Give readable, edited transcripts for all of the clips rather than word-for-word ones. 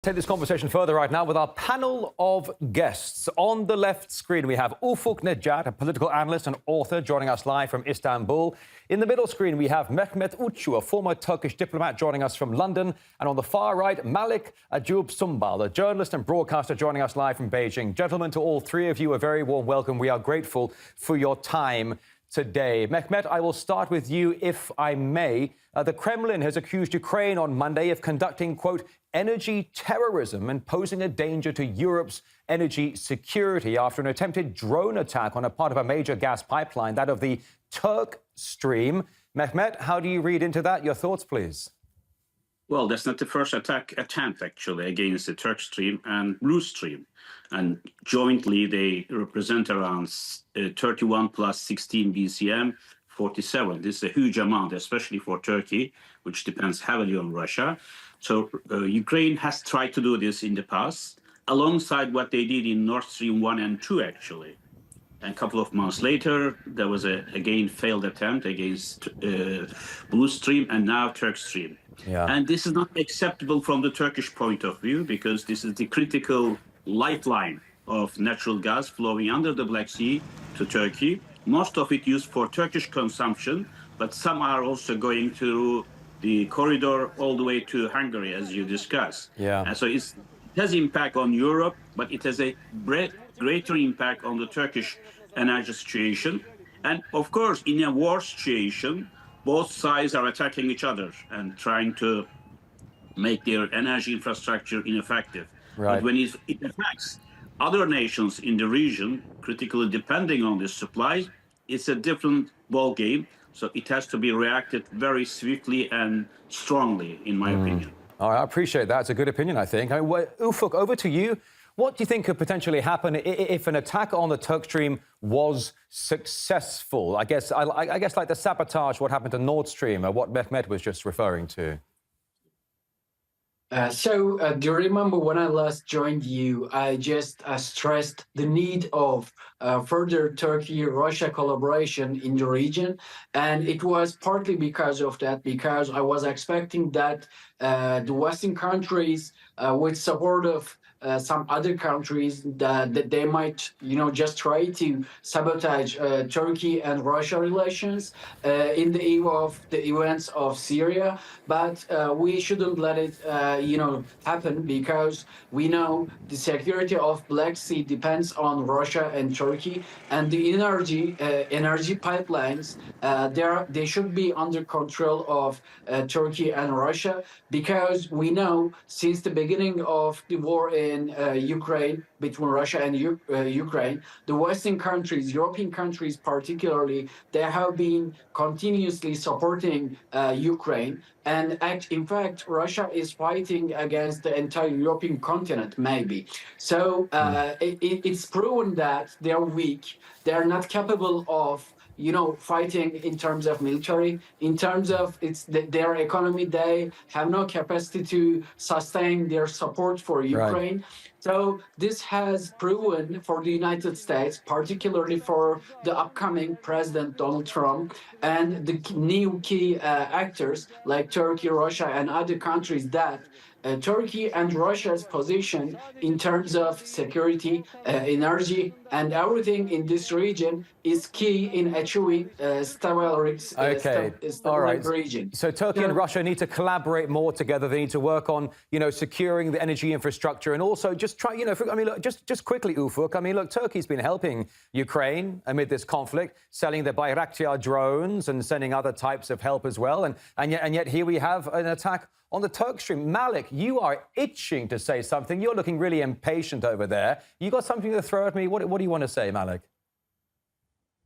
Take this conversation further right now with our panel of guests. On the left screen, we have Ufuk, a political analyst and author, joining us live from Istanbul. In the middle screen, we have Mehmet, a former Turkish diplomat, joining us from London. And on the far right, Malik Ayub Sumbal, a journalist and broadcaster, joining us live from Beijing. Gentlemen, to all three of you, a very warm welcome. We are grateful for your time today. Mehmet, I will start with you, if I may. The Kremlin has accused Ukraine on Monday of conducting, quote, energy terrorism and posing a danger to Europe's energy security after an attempted drone attack on a part of a major gas pipeline, that of the TurkStream. Mehmet, how do you read into that? Your thoughts, please. Well, that's not the first attempt, actually, against the TurkStream and Blue Stream. And jointly, they represent around 31 plus 16 BCM, 47. This is a huge amount, especially for Turkey, which depends heavily on Russia. So Ukraine has tried to do this in the past, alongside what they did in Nord Stream 1 and 2, actually. And a couple of months later, there was again failed attempt against Blue Stream and now TurkStream. Yeah. And this is not acceptable from the Turkish point of view, because this is the critical lifeline of natural gas flowing under the Black Sea to Turkey. Most of it used for Turkish consumption, but some are also going to the corridor all the way to Hungary, as you discussed. Yeah. And so it has impact on Europe, but it has a greater impact on the Turkish energy situation. And of course, in a war situation, both sides are attacking each other and trying to make their energy infrastructure ineffective. Right. But when it affects other nations in the region, critically depending on this supply, it's a different ball game. So it has to be reacted very swiftly and strongly, in my opinion. All right, I appreciate that. It's a good opinion, I think. Ufuk, over to you. What do you think could potentially happen if an attack on the TurkStream was successful? I guess like the sabotage, what happened to Nord Stream, what Mehmet was just referring to. Do you remember when I last joined you, I just stressed the need of further Turkey-Russia collaboration in the region. And it was partly because of that, because I was expecting that the Western countries, with support of some other countries, that they might, just try to sabotage Turkey and Russia relations in the eve of the events of Syria. But we shouldn't let it, happen, because we know the security of Black Sea depends on Russia and Turkey, and the energy pipelines, they should be under control of Turkey and Russia, because we know since the beginning of the war in Ukraine, between Russia and Ukraine, the Western countries, European countries particularly, they have been continuously supporting Ukraine. And in fact, Russia is fighting against the entire European continent, maybe. So it's proven that they're weak. They're not capable of fighting in terms of military, in terms of their economy. They have no capacity to sustain their support for Ukraine. Right. So this has proven for the United States, particularly for the upcoming President Donald Trump and the new key actors like Turkey, Russia, and other countries, that Turkey and Russia's position in terms of security, energy, and everything in this region is key in achieving stable region. So Turkey and Russia need to collaborate more together. They need to work on, securing the energy infrastructure, and also just try, just quickly, Ufuk. Look, Turkey's been helping Ukraine amid this conflict, selling the Bayraktar drones and sending other types of help as well. And yet here we have an attack on the TurkStream. Malik, you are itching to say something. You're looking really impatient over there. You got something to throw at me? What do you want to say, Malik?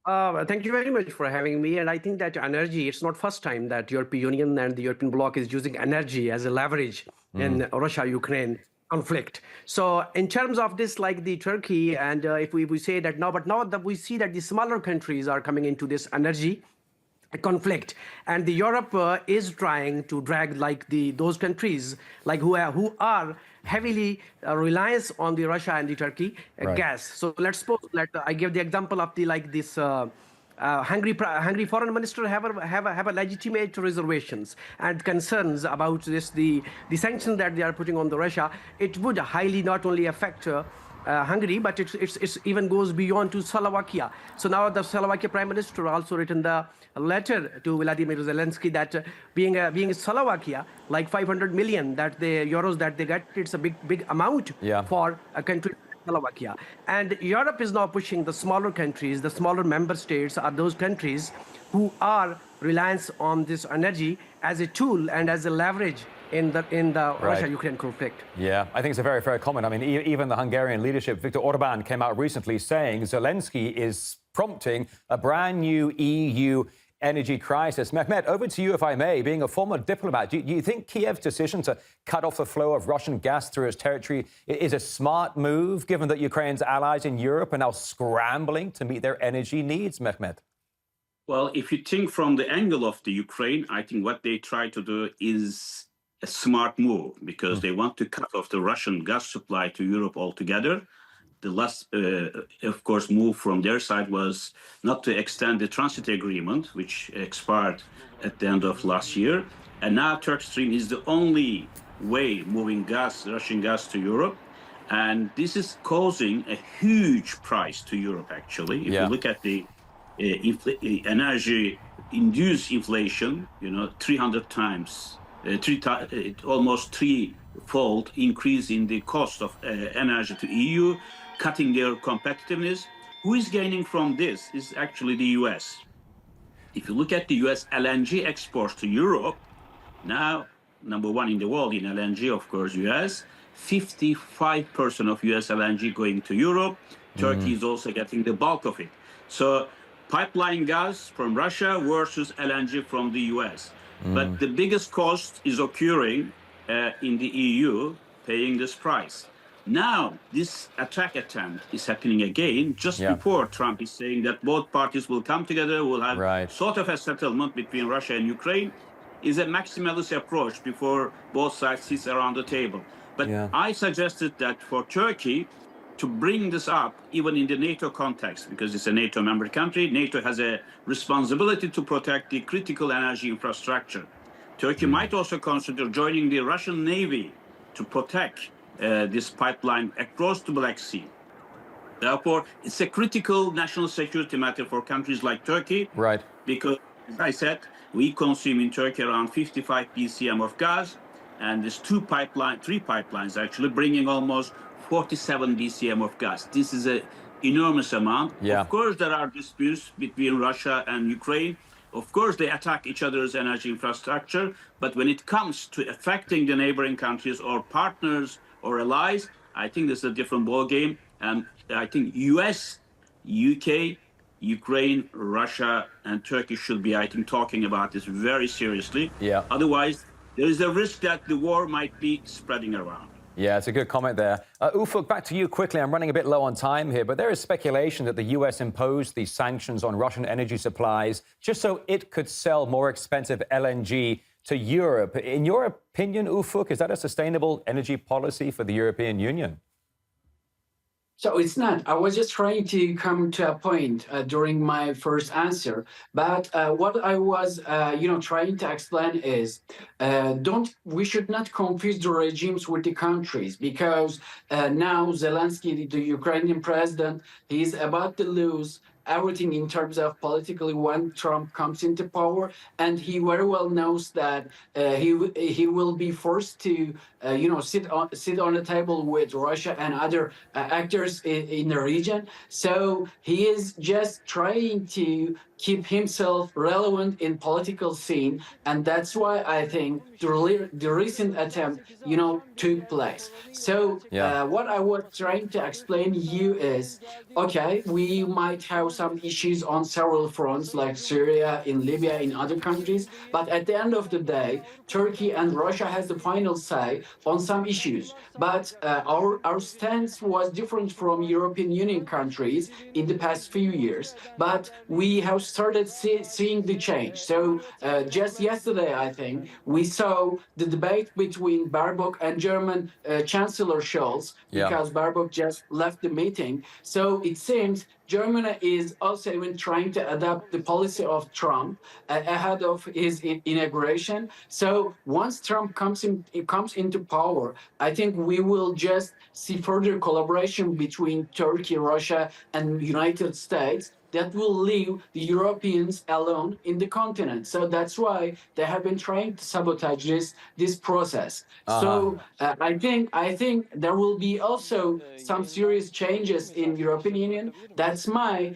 Thank you very much for having me. And I think that energy, it's not first time that European Union and the European bloc is using energy as a leverage in Russia-Ukraine conflict. So in terms of this, like the Turkey, and if we say that now, but now that we see that the smaller countries are coming into this energy conflict, and the Europe is trying to drag like those countries like who are heavily reliance on the Russia and the Turkey gas. So let's suppose I give the example of Hungary foreign minister have a legitimate reservations and concerns about the sanctions that they are putting on the Russia. It would highly not only affect Hungary, but it's even goes beyond to Slovakia. So now the Slovakia Prime Minister also written the letter to Vladimir Zelensky that being Slovakia, like 500 million that the euros that they get, it's a big amount for a country. Slovakia. And Europe is now pushing the smaller countries, the smaller member states are those countries who are reliant on this energy as a tool and as a leverage in the Russia-Ukraine conflict. Yeah, I think it's a very fair comment. I mean, even the Hungarian leadership, Viktor Orbán, came out recently saying Zelensky is prompting a brand new EU energy crisis. Mehmet, over to you, if I may. Being a former diplomat, do you think Kiev's decision to cut off the flow of Russian gas through its territory is a smart move, given that Ukraine's allies in Europe are now scrambling to meet their energy needs, Mehmet? Well, if you think from the angle of the Ukraine, I think what they try to do is a smart move because they want to cut off the Russian gas supply to Europe altogether. The last, of course, move from their side was not to extend the transit agreement, which expired at the end of last year. And now TurkStream is the only way moving gas, Russian gas to Europe. And this is causing a huge price to Europe, actually. If you look at the energy-induced inflation, 300 times, almost threefold increase in the cost of energy to EU, cutting their competitiveness. Who is gaining from this is actually the US. If you look at the US LNG exports to Europe, now number one in the world in LNG, of course, US, 55% of US LNG going to Europe. Turkey is also getting the bulk of it. So pipeline gas from Russia versus LNG from the US. But the biggest cost is occurring in the EU, paying this price. Now, this attack attempt is happening again just before Trump is saying that both parties will come together, will have sort of a settlement between Russia and Ukraine, is a maximalist approach before both sides sit around the table. But I suggested that for Turkey to bring this up, even in the NATO context, because it's a NATO member country, NATO has a responsibility to protect the critical energy infrastructure. Turkey might also consider joining the Russian Navy to protect this pipeline across the Black Sea. Therefore, it's a critical national security matter for countries like Turkey. Right. Because, as I said, we consume in Turkey around 55 BCM of gas, and there's three pipelines actually bringing almost 47 BCM of gas. This is an enormous amount. Of course, there are disputes between Russia and Ukraine. Of course, they attack each other's energy infrastructure. But when it comes to affecting the neighboring countries or partners or allies, I think this is a different ballgame. And I think US, UK, Ukraine, Russia, and Turkey should be, I think, talking about this very seriously. Otherwise, there is a risk that the war might be spreading around. Yeah, it's a good comment there. Ufuk, back to you quickly. I'm running a bit low on time here, but there is speculation that the US imposed these sanctions on Russian energy supplies just so it could sell more expensive LNG to Europe. In your opinion, Ufuk, is that a sustainable energy policy for the European Union? So it's not. I was just trying to come to a point during my first answer. But what I was, trying to explain is, we should not confuse the regimes with the countries, because now Zelensky, the Ukrainian president, he's about to lose everything in terms of politically when Trump comes into power, and he very well knows that he will be forced to sit on the table with Russia and other actors in the region. So he is just trying to keep himself relevant in political scene, and that's why I think the recent attempt, took place. So what I was trying to explain to you is, okay, we might have some issues on several fronts, like Syria, in Libya, in other countries, but at the end of the day, Turkey and Russia has the final say on some issues. But our stance was different from European Union countries in the past few years. But we have started seeing the change. So just yesterday, I think, we saw the debate between Baerbock and German Chancellor Scholz, because Baerbock just left the meeting. So it seems Germany is also even trying to adapt the policy of Trump ahead of his inauguration. So once Trump comes into power, I think we will just see further collaboration between Turkey, Russia, and United States that will leave the Europeans alone in the continent. So that's why they have been trying to sabotage this process. So I think there will be also some serious changes in European Union. That's why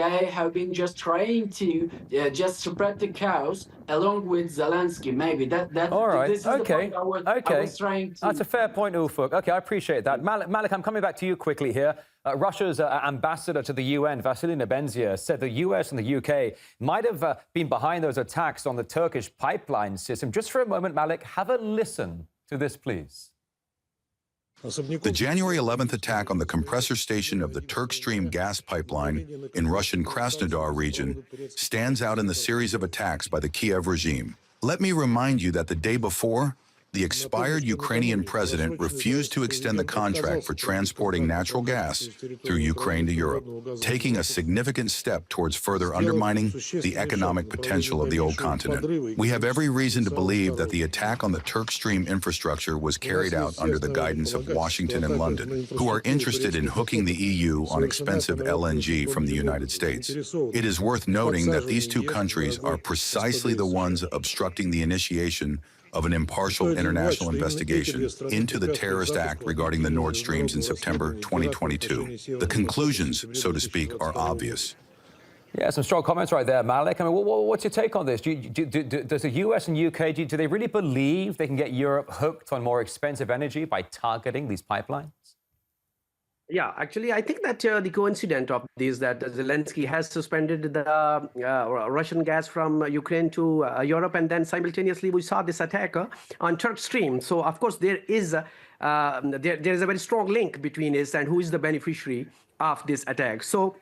they have been just trying to just spread the chaos along with Zelensky. Maybe All right. this is the point I was trying to. That's a fair point, Ufuk. Okay, I appreciate that. Malik, I'm coming back to you quickly here. Russia's ambassador to the UN, Vasily Nebenzia, said the US and the UK might have been behind those attacks on the Turkish pipeline system. Just for a moment, Malik, have a listen to this, please. The January 11th attack on the compressor station of the TurkStream gas pipeline in Russian Krasnodar region stands out in the series of attacks by the Kiev regime. Let me remind you that the day before, the expired Ukrainian president refused to extend the contract for transporting natural gas through Ukraine to Europe, taking a significant step towards further undermining the economic potential of the old continent. We have every reason to believe that the attack on the TurkStream infrastructure was carried out under the guidance of Washington and London, who are interested in hooking the EU on expensive LNG from the United States. It is worth noting that these two countries are precisely the ones obstructing the initiation of an impartial international investigation into the terrorist act regarding the Nord Streams in September 2022. The conclusions, so to speak, are obvious. Yeah, some strong comments right there, Malik. I mean, what's your take on this? Does the US and UK, do they really believe they can get Europe hooked on more expensive energy by targeting these pipelines? Yeah, actually, I think that the coincidence of this, that Zelensky has suspended the Russian gas from Ukraine to Europe, and then simultaneously we saw this attack on TurkStream. So, of course, there is a very strong link between this and who is the beneficiary of this attack. So,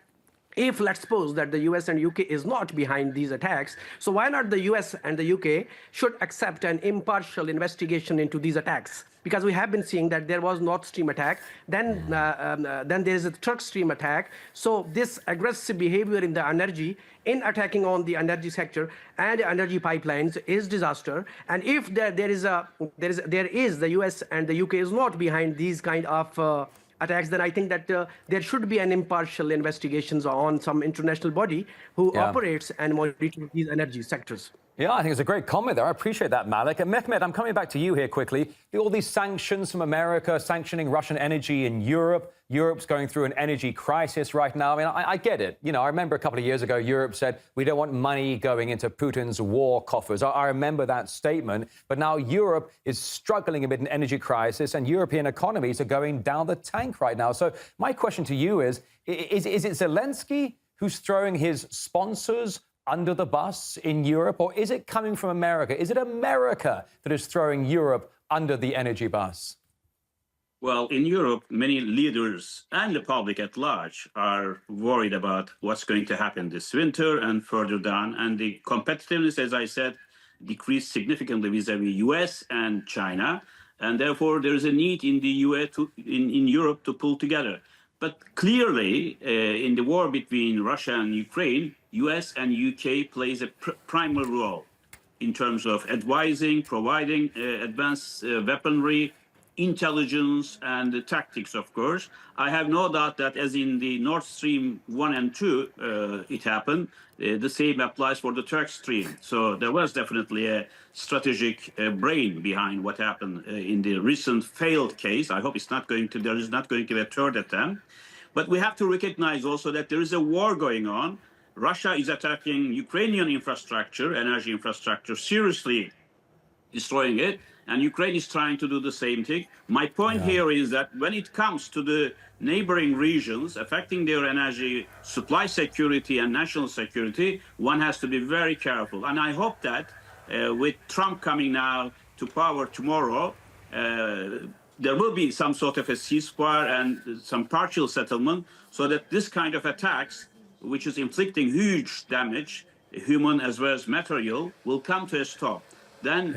if let's suppose that the US and UK is not behind these attacks, so why not the US and the UK should accept an impartial investigation into these attacks? Because we have been seeing that there was Nord Stream attack, then there is a TurkStream attack. So this aggressive behavior in the energy, in attacking on the energy sector and energy pipelines is disaster. And if there is the US and the UK is not behind these kind of attacks, then I think that there should be an impartial investigations on some international body who operates and monitors these energy sectors. Yeah, I think it's a great comment there. I appreciate that, Malik. And Mehmet, I'm coming back to you here quickly. All these sanctions from America, sanctioning Russian energy in Europe. Europe's going through an energy crisis right now. I mean, I get it. You know, I remember a couple of years ago, Europe said, we don't want money going into Putin's war coffers. I remember that statement. But now Europe is struggling amid an energy crisis, and European economies are going down the tank right now. So my question to you is it Zelensky who's throwing his sponsors under the bus in Europe, or is it coming from America? Is it America that is throwing Europe under the energy bus? Well, in Europe, many leaders and the public at large are worried about what's going to happen this winter and further down. And the competitiveness, as I said, decreased significantly vis-a-vis US and China. And therefore, there is a need in the in Europe to pull together. But clearly, in the war between Russia and Ukraine, US and UK plays a primary role in terms of advising, providing advanced weaponry, intelligence, and the tactics, of course. I have no doubt that as in the Nord Stream 1 and 2, it happened, the same applies for the TurkStream. So there was definitely a strategic brain behind what happened in the recent failed case. I hope there is not going to be a third attempt. But we have to recognize also that there is a war going on. Russia is attacking Ukrainian infrastructure, energy infrastructure, seriously destroying it. And Ukraine is trying to do the same thing. My point here is that when it comes to the neighboring regions affecting their energy supply security and national security, one has to be very careful. And I hope that with Trump coming now to power tomorrow, there will be some sort of a ceasefire and some partial settlement so that this kind of attacks which is inflicting huge damage, human as well as material, will come to a stop. Then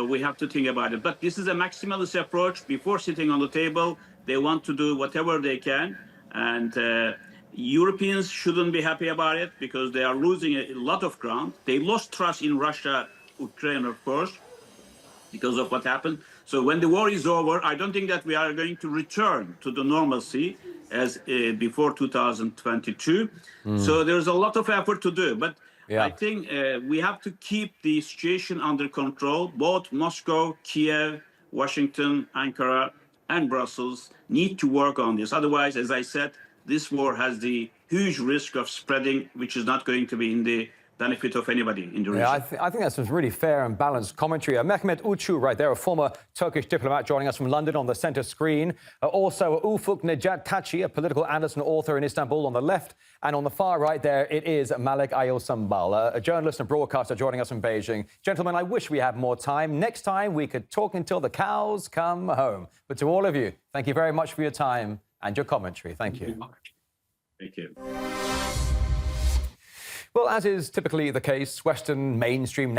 we have to think about it. But this is a maximalist approach. Before sitting on the table, they want to do whatever they can. And Europeans shouldn't be happy about it because they are losing a lot of ground. They lost trust in Russia, Ukraine, of course, because of what happened. So when the war is over, I don't think that we are going to return to the normalcy as before 2022. So there's a lot of effort to do. But I think we have to keep the situation under control. Both Moscow, Kiev, Washington, Ankara, and Brussels need to work on this. Otherwise, as I said, this war has the huge risk of spreading, which is not going to be in the benefit of anybody in the region. I think that's some really fair and balanced commentary. Mehmet Uçu, right there, a former Turkish diplomat joining us from London on the centre screen. Also, Ufuk Taşçı, a political analyst and author in Istanbul on the left. And on the far right there, it is Malik Ayub Sumbal, a journalist and broadcaster joining us from Beijing. Gentlemen, I wish we had more time. Next time, we could talk until the cows come home. But to all of you, thank you very much for your time and your commentary. Thank you. Thank you. Well, as is typically the case, Western mainstream